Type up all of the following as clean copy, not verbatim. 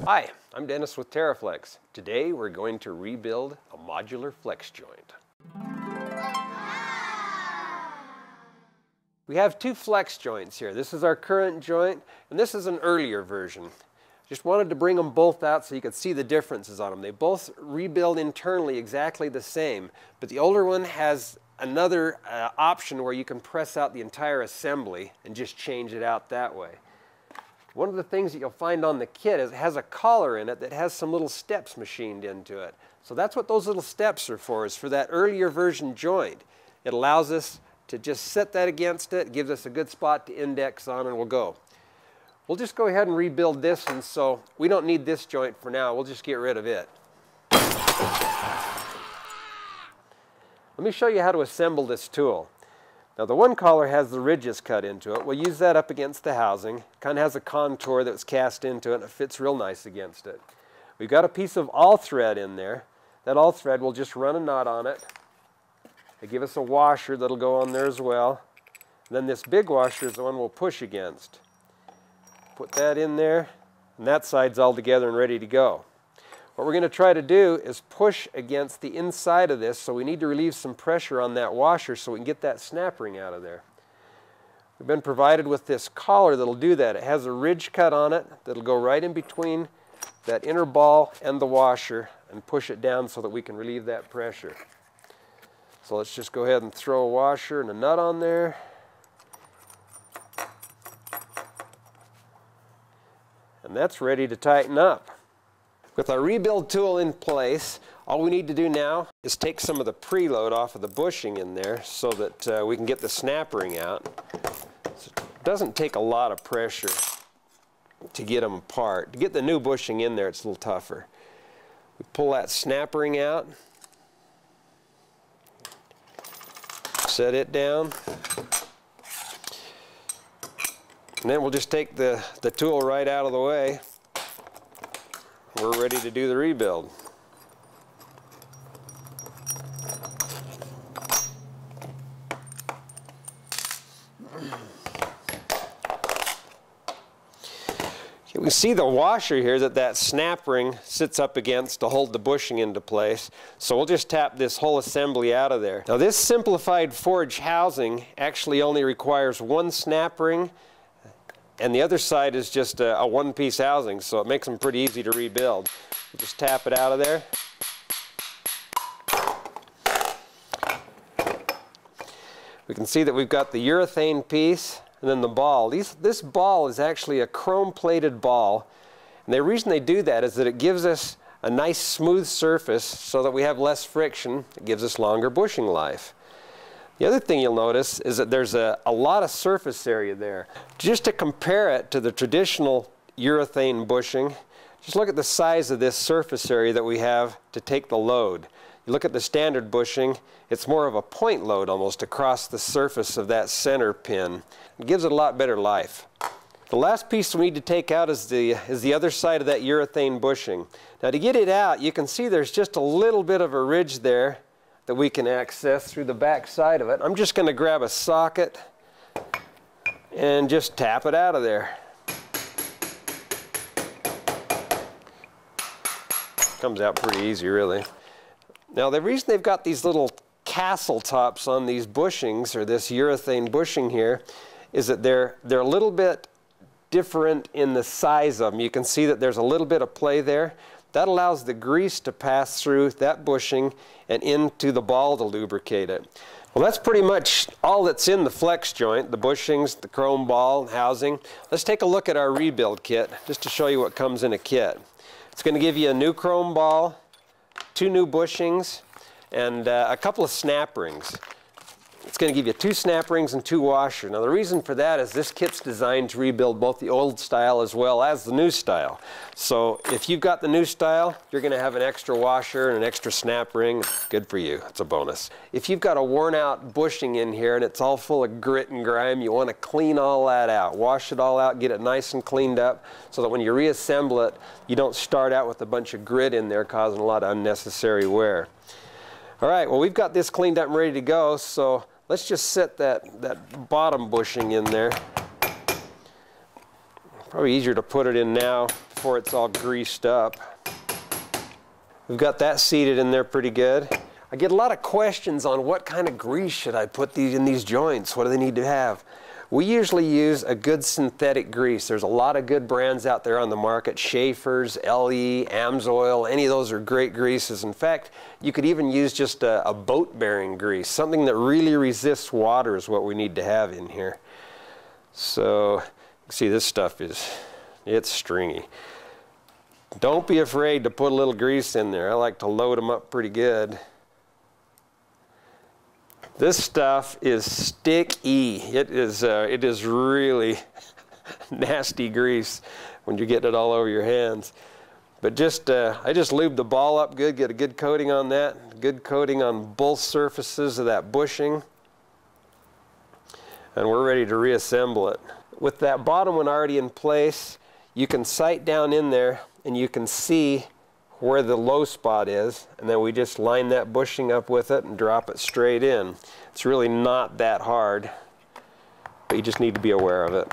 Hi, I'm Dennis with TerraFlex. Today we're going to rebuild a modular flex joint. We have two flex joints here. This is our current joint and this is an earlier version. Just wanted to bring them both out so you could see the differences on them. They both rebuild internally exactly the same, but the older one has another option where you can press out the entire assembly and just change it out that way. One of the things that you'll find on the kit is it has a collar in it that has some little steps machined into it. So that's what those little steps are for, is for that earlier version joint. It allows us to just set that against it, gives us a good spot to index on, and we'll go. We'll just go ahead and rebuild this, and so we don't need this joint for now. We'll just get rid of it. Let me show you how to assemble this tool. Now the one collar has the ridges cut into it. We'll use that up against the housing. Kind of has a contour that's cast into it and it fits real nice against it. We've got a piece of all thread in there. That all thread will just run a knot on it. They give us a washer that'll go on there as well. And then this big washer is the one we'll push against. Put that in there and that side's all together and ready to go. What we're going to try to do is push against the inside of this, so we need to relieve some pressure on that washer so we can get that snap ring out of there. We've been provided with this collar that'll do that. It has a ridge cut on it that'll go right in between that inner ball and the washer and push it down so that we can relieve that pressure. So let's just go ahead and throw a washer and a nut on there. And that's ready to tighten up. With our rebuild tool in place, all we need to do now is take some of the preload off of the bushing in there so that we can get the snap ring out. So it doesn't take a lot of pressure to get them apart. To get the new bushing in there, it's a little tougher. We pull that snap ring out, set it down, and then we'll just take the tool right out of the way. We're ready to do the rebuild. You can see the washer here that snap ring sits up against to hold the bushing into place. So we'll just tap this whole assembly out of there. Now this simplified forge housing actually only requires one snap ring, and the other side is just a one-piece housing, so it makes them pretty easy to rebuild. We'll just tap it out of there. We can see that we've got the urethane piece and then the ball. This ball is actually a chrome-plated ball, and the reason they do that is that it gives us a nice smooth surface so that we have less friction. It gives us longer bushing life. The other thing you'll notice is that there's a lot of surface area there. Just to compare it to the traditional urethane bushing, just look at the size of this surface area that we have to take the load. You look at the standard bushing, it's more of a point load almost across the surface of that center pin. It gives it a lot better life. The last piece we need to take out is the other side of that urethane bushing. Now to get it out, you can see there's just a little bit of a ridge there that we can access through the back side of it. I'm just going to grab a socket and just tap it out of there. Comes out pretty easy, really. Now the reason they've got these little castle tops on these bushings, or this urethane bushing here, is that they're a little bit different in the size of them. You can see that there's a little bit of play there. That allows the grease to pass through that bushing and into the ball to lubricate it. Well, that's pretty much all that's in the flex joint, the bushings, the chrome ball, housing. Let's take a look at our rebuild kit just to show you what comes in a kit. It's going to give you a new chrome ball, 2 new bushings, and a couple of snap rings. It's going to give you 2 snap rings and 2 washers. Now the reason for that is this kit's designed to rebuild both the old style as well as the new style. So if you've got the new style, you're going to have an extra washer and an extra snap ring. Good for you. It's a bonus. If you've got a worn out bushing in here and it's all full of grit and grime, you want to clean all that out. Wash it all out, get it nice and cleaned up so that when you reassemble it, you don't start out with a bunch of grit in there causing a lot of unnecessary wear. All right, well, we've got this cleaned up and ready to go, so let's just set that bottom bushing in there. Probably easier to put it in now before it's all greased up. We've got that seated in there pretty good. I get a lot of questions on what kind of grease should I put in these joints? What do they need to have? We usually use a good synthetic grease. There's a lot of good brands out there on the market. Schaefer's, LE, Amsoil, any of those are great greases. In fact, you could even use just a boat bearing grease. Something that really resists water is what we need to have in here. So, you can see this stuff it's stringy. Don't be afraid to put a little grease in there. I like to load them up pretty good. This stuff is sticky. It is really nasty grease when you get it all over your hands. But I just lube the ball up good, get a good coating on that, good coating on both surfaces of that bushing, and we're ready to reassemble it. With that bottom one already in place, you can sight down in there and you can see where the low spot is, and then we just line that bushing up with it and drop it straight in. It's really not that hard, but you just need to be aware of it.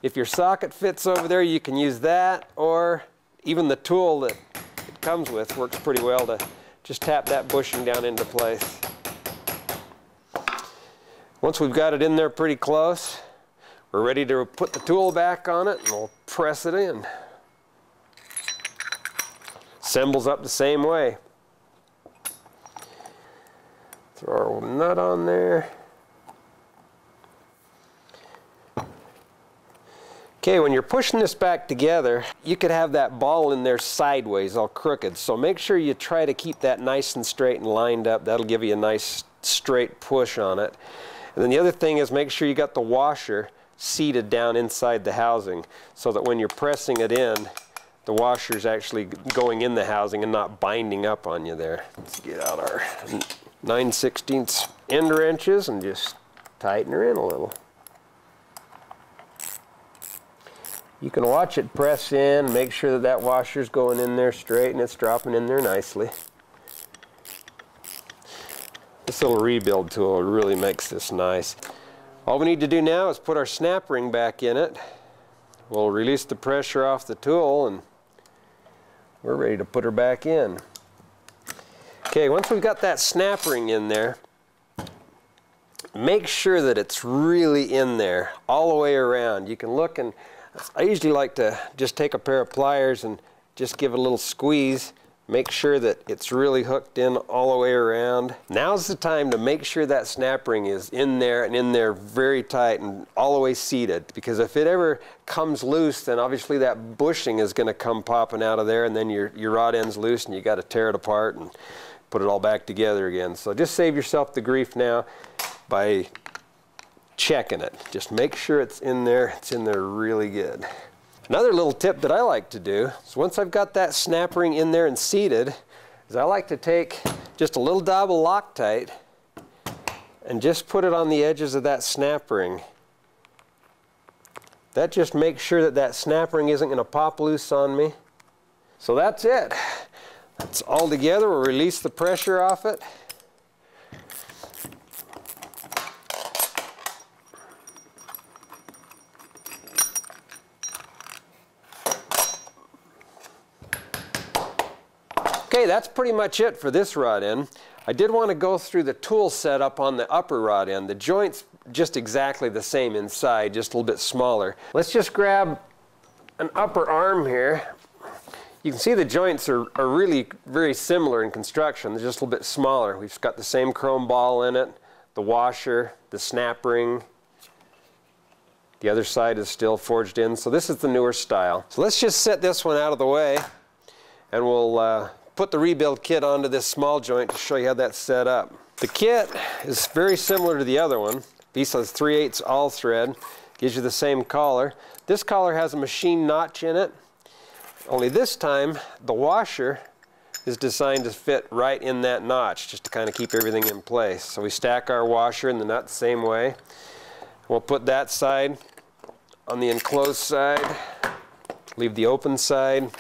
If your socket fits over there, you can use that, or even the tool that it comes with works pretty well to just tap that bushing down into place. Once we've got it in there pretty close, we're ready to put the tool back on it and we'll press it in. Assembles up the same way. Throw our nut on there. Okay, when you're pushing this back together, you could have that ball in there sideways, all crooked. So make sure you try to keep that nice and straight and lined up. That'll give you a nice straight push on it. And then the other thing is make sure you got the washer seated down inside the housing so that when you're pressing it in, the washer's actually going in the housing and not binding up on you there. Let's get out our 9/16 end wrenches and just tighten her in a little. You can watch it press in, make sure that that washer's going in there straight and it's dropping in there nicely. This little rebuild tool really makes this nice. All we need to do now is put our snap ring back in it. We'll release the pressure off the tool and we're ready to put her back in. Okay, once we've got that snap ring in there, make sure that it's really in there all the way around. You can look, and I usually like to just take a pair of pliers and just give it a little squeeze. Make sure that it's really hooked in all the way around. Now's the time to make sure that snap ring is in there and in there very tight and all the way seated, because if it ever comes loose, then obviously that bushing is going to come popping out of there, and then your rod end's loose and you got to tear it apart and put it all back together again. So just save yourself the grief now by checking it. Just make sure it's in there really good. Another little tip that I like to do is once I've got that snap ring in there and seated, is I like to take just a little dab of Loctite and just put it on the edges of that snap ring. That just makes sure that that snap ring isn't going to pop loose on me. So that's it. It's all together. We'll release the pressure off it. Okay, that's pretty much it for this rod end. I did want to go through the tool setup on the upper rod end. The joint's just exactly the same inside, just a little bit smaller. Let's just grab an upper arm here. You can see the joints are really very similar in construction. They're just a little bit smaller. We've got the same chrome ball in it, the washer, the snap ring. The other side is still forged in, so this is the newer style. So let's just set this one out of the way, and we'll put the rebuild kit onto this small joint to show you how that's set up. The kit is very similar to the other one. Piece has 3/8 all thread, gives you the same collar. This collar has a machine notch in it, only this time the washer is designed to fit right in that notch, just to kind of keep everything in place. So we stack our washer in the nut the same way. We'll put that side on the enclosed side, leave the open side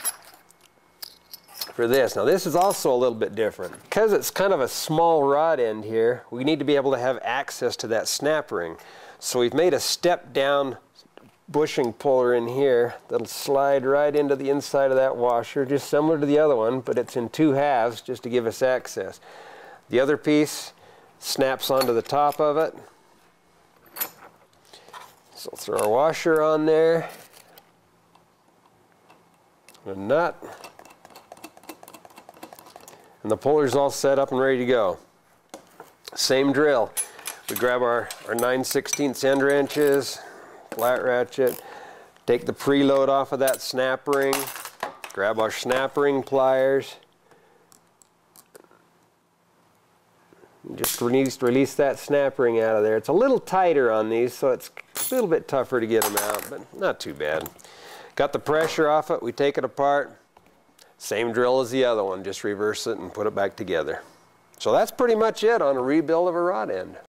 for this. Now this is also a little bit different. Because it's kind of a small rod end here, we need to be able to have access to that snap ring. So we've made a step down bushing puller in here that'll slide right into the inside of that washer, just similar to the other one, but it's in 2 halves just to give us access. The other piece snaps onto the top of it. So throw our washer on there, a nut, and the puller's all set up and ready to go. Same drill. We grab our 9/16 end wrenches, flat ratchet, take the preload off of that snap ring, grab our snap ring pliers, and just release that snap ring out of there. It's a little tighter on these, so it's a little bit tougher to get them out, but not too bad. Got the pressure off it, we take it apart. Same drill as the other one, just reverse it and put it back together. So that's pretty much it on a rebuild of a rod end.